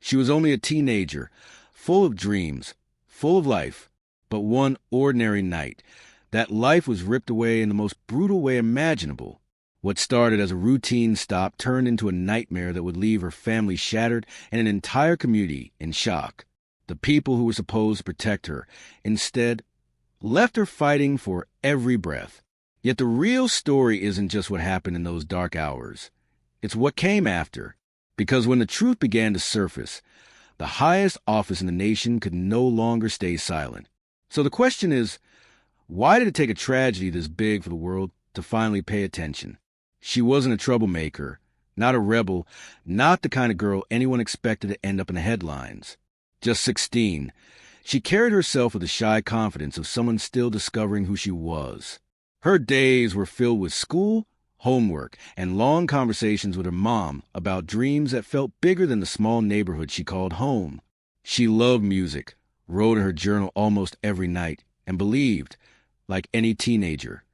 She was only a teenager, full of dreams, full of life, but one ordinary night, that life was ripped away in the most brutal way imaginable. What started as a routine stop turned into a nightmare that would leave her family shattered and an entire community in shock. The people who were supposed to protect her, instead, left her fighting for every breath. Yet the real story isn't just what happened in those dark hours. It's what came after. Because when the truth began to surface, the highest office in the nation could no longer stay silent. So the question is, why did it take a tragedy this big for the world to finally pay attention? She wasn't a troublemaker, not a rebel, not the kind of girl anyone expected to end up in the headlines. Just 16, she carried herself with the shy confidence of someone still discovering who she was. Her days were filled with school, homework, and long conversations with her mom about dreams that felt bigger than the small neighborhood she called home. She loved music, wrote in her journal almost every night, and believed, like any teenager,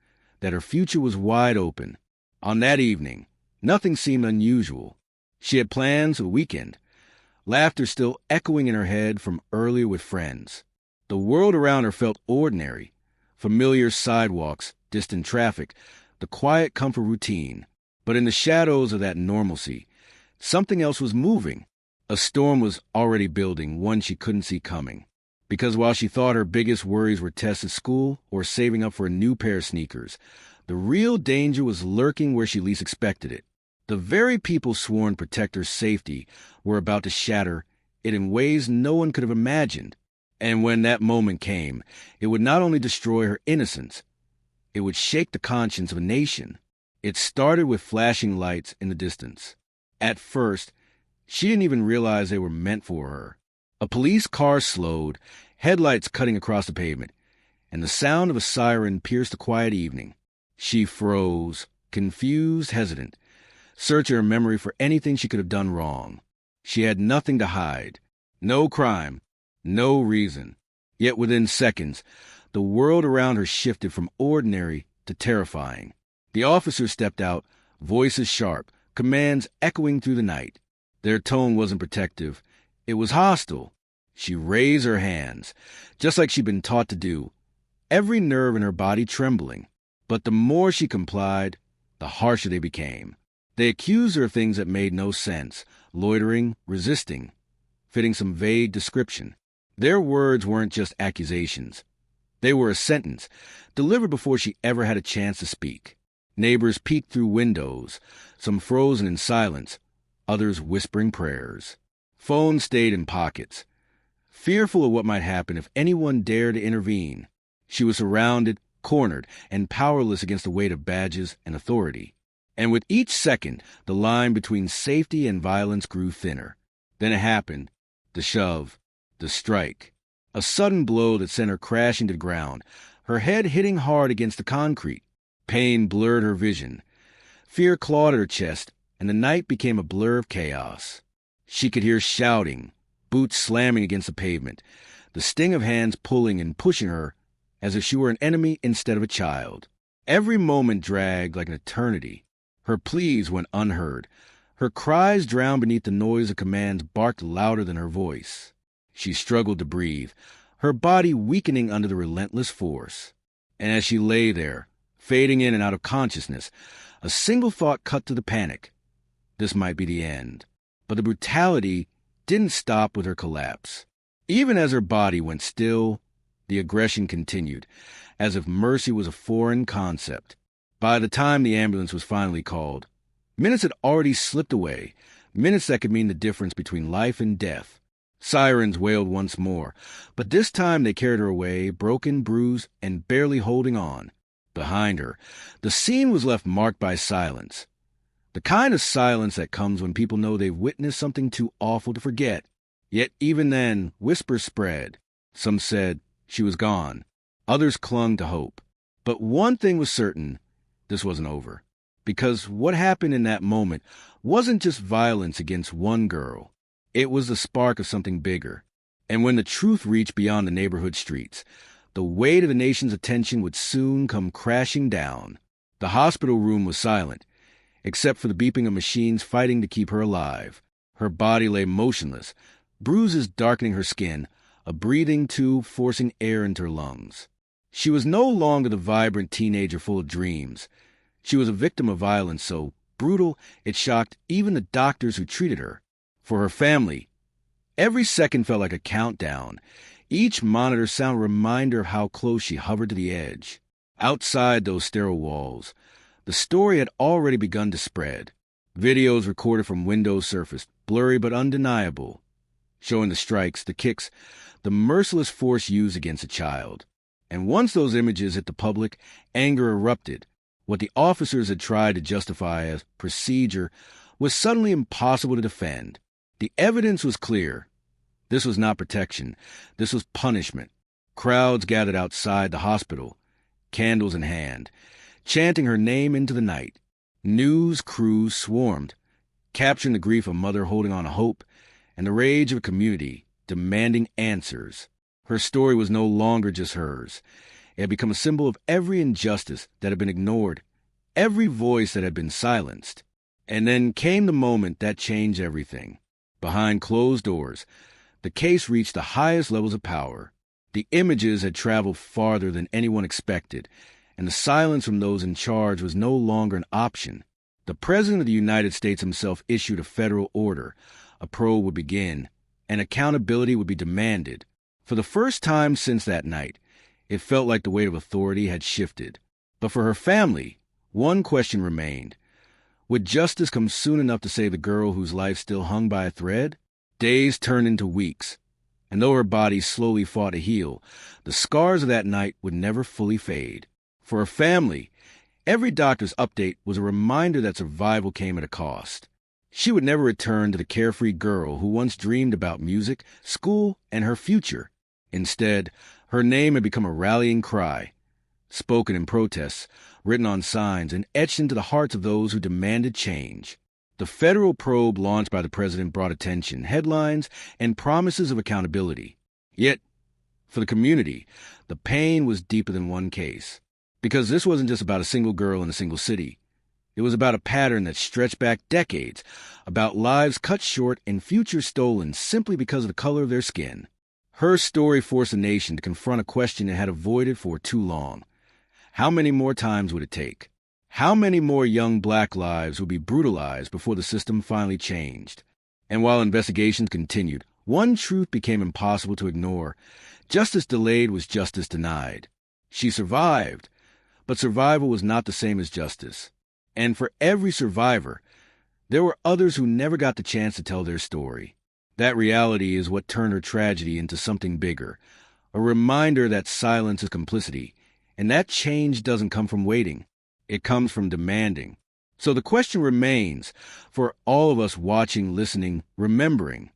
that her future was wide open. On that evening, nothing seemed unusual. She had plans for the weekend, laughter still echoing in her head from earlier with friends. The world around her felt ordinary, familiar sidewalks, distant traffic, the quiet comfort routine. But in the shadows of that normalcy, something else was moving. A storm was already building, one she couldn't see coming. Because while she thought her biggest worries were tests at school or saving up for a new pair of sneakers, the real danger was lurking where she least expected it. The very people sworn to protect her safety were about to shatter it in ways no one could have imagined. And when that moment came, it would not only destroy her innocence, it would shake the conscience of a nation. It started with flashing lights in the distance. At first, she didn't even realize they were meant for her. A police car slowed, headlights cutting across the pavement, and the sound of a siren pierced the quiet evening. She froze, confused, hesitant, searching her memory for anything she could have done wrong. She had nothing to hide, no crime, no reason. Yet within seconds, the world around her shifted from ordinary to terrifying. The officers stepped out, voices sharp, commands echoing through the night. Their tone wasn't protective. It was hostile. She raised her hands, just like she'd been taught to do, every nerve in her body trembling. But the more she complied, the harsher they became. They accused her of things that made no sense, loitering, resisting, fitting some vague description. Their words weren't just accusations. They were a sentence, delivered before she ever had a chance to speak. Neighbors peeked through windows, some frozen in silence, others whispering prayers. Phones stayed in pockets, fearful of what might happen if anyone dared to intervene. She was surrounded, cornered, and powerless against the weight of badges and authority. And with each second, the line between safety and violence grew thinner. Then it happened, the shove, the strike. A sudden blow that sent her crashing to the ground, her head hitting hard against the concrete. Pain blurred her vision. Fear clawed at her chest, and the night became a blur of chaos. She could hear shouting, boots slamming against the pavement, the sting of hands pulling and pushing her as if she were an enemy instead of a child. Every moment dragged like an eternity. Her pleas went unheard. Her cries drowned beneath the noise of commands barked louder than her voice. She struggled to breathe, her body weakening under the relentless force. And as she lay there, fading in and out of consciousness, a single thought cut to the panic. This might be the end. But the brutality didn't stop with her collapse. Even as her body went still, the aggression continued, as if mercy was a foreign concept. By the time the ambulance was finally called, minutes had already slipped away, minutes that could mean the difference between life and death. Sirens wailed once more, but this time they carried her away, broken, bruised, and barely holding on. Behind her, the scene was left marked by silence. The kind of silence that comes when people know they've witnessed something too awful to forget. Yet even then, whispers spread. Some said she was gone. Others clung to hope. But one thing was certain, this wasn't over. Because what happened in that moment wasn't just violence against one girl. It was the spark of something bigger. And when the truth reached beyond the neighborhood streets, the weight of the nation's attention would soon come crashing down. The hospital room was silent, except for the beeping of machines fighting to keep her alive. Her body lay motionless, bruises darkening her skin, a breathing tube forcing air into her lungs. She was no longer the vibrant teenager full of dreams. She was a victim of violence so brutal it shocked even the doctors who treated her. For her family, every second felt like a countdown. Each monitor sounded a reminder of how close she hovered to the edge. Outside those sterile walls, the story had already begun to spread. Videos recorded from windows surfaced, blurry but undeniable, showing the strikes, the kicks, the merciless force used against a child. And once those images hit the public, anger erupted. What the officers had tried to justify as procedure was suddenly impossible to defend. The evidence was clear. This was not protection. This was punishment. Crowds gathered outside the hospital, candles in hand, chanting her name into the night. News crews swarmed, capturing the grief of a mother holding on to hope and the rage of a community demanding answers. Her story was no longer just hers. It had become a symbol of every injustice that had been ignored, every voice that had been silenced. And then came the moment that changed everything. Behind closed doors, the case reached the highest levels of power. The images had traveled farther than anyone expected, and the silence from those in charge was no longer an option. The President of the United States himself issued a federal order. A probe would begin, and accountability would be demanded. For the first time since that night, it felt like the weight of authority had shifted. But for her family, one question remained. Would justice come soon enough to save the girl whose life still hung by a thread? Days turned into weeks, and though her body slowly fought to heal, the scars of that night would never fully fade. For her family, every doctor's update was a reminder that survival came at a cost. She would never return to the carefree girl who once dreamed about music, school, and her future. Instead, her name had become a rallying cry, spoken in protests, written on signs, and etched into the hearts of those who demanded change. The federal probe launched by the president brought attention, headlines, and promises of accountability. Yet, for the community, the pain was deeper than one case. Because this wasn't just about a single girl in a single city. It was about a pattern that stretched back decades, about lives cut short and futures stolen simply because of the color of their skin. Her story forced the nation to confront a question it had avoided for too long. How many more times would it take? How many more young black lives would be brutalized before the system finally changed? And while investigations continued, one truth became impossible to ignore. Justice delayed was justice denied. She survived, but survival was not the same as justice. And for every survivor, there were others who never got the chance to tell their story. That reality is what turned her tragedy into something bigger, a reminder that silence is complicity, and that change doesn't come from waiting. It comes from demanding. So the question remains, for all of us watching, listening, remembering,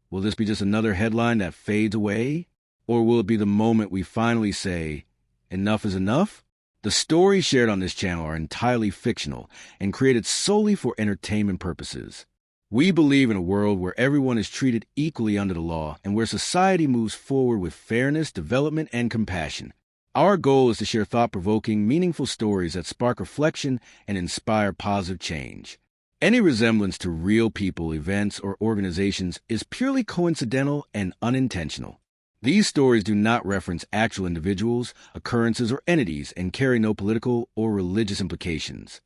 will this be just another headline that fades away? Or will it be the moment we finally say, enough is enough? The stories shared on this channel are entirely fictional and created solely for entertainment purposes. We believe in a world where everyone is treated equally under the law and where society moves forward with fairness, development, and compassion. Our goal is to share thought-provoking, meaningful stories that spark reflection and inspire positive change. Any resemblance to real people, events, or organizations is purely coincidental and unintentional. These stories do not reference actual individuals, occurrences, or entities and carry no political or religious implications.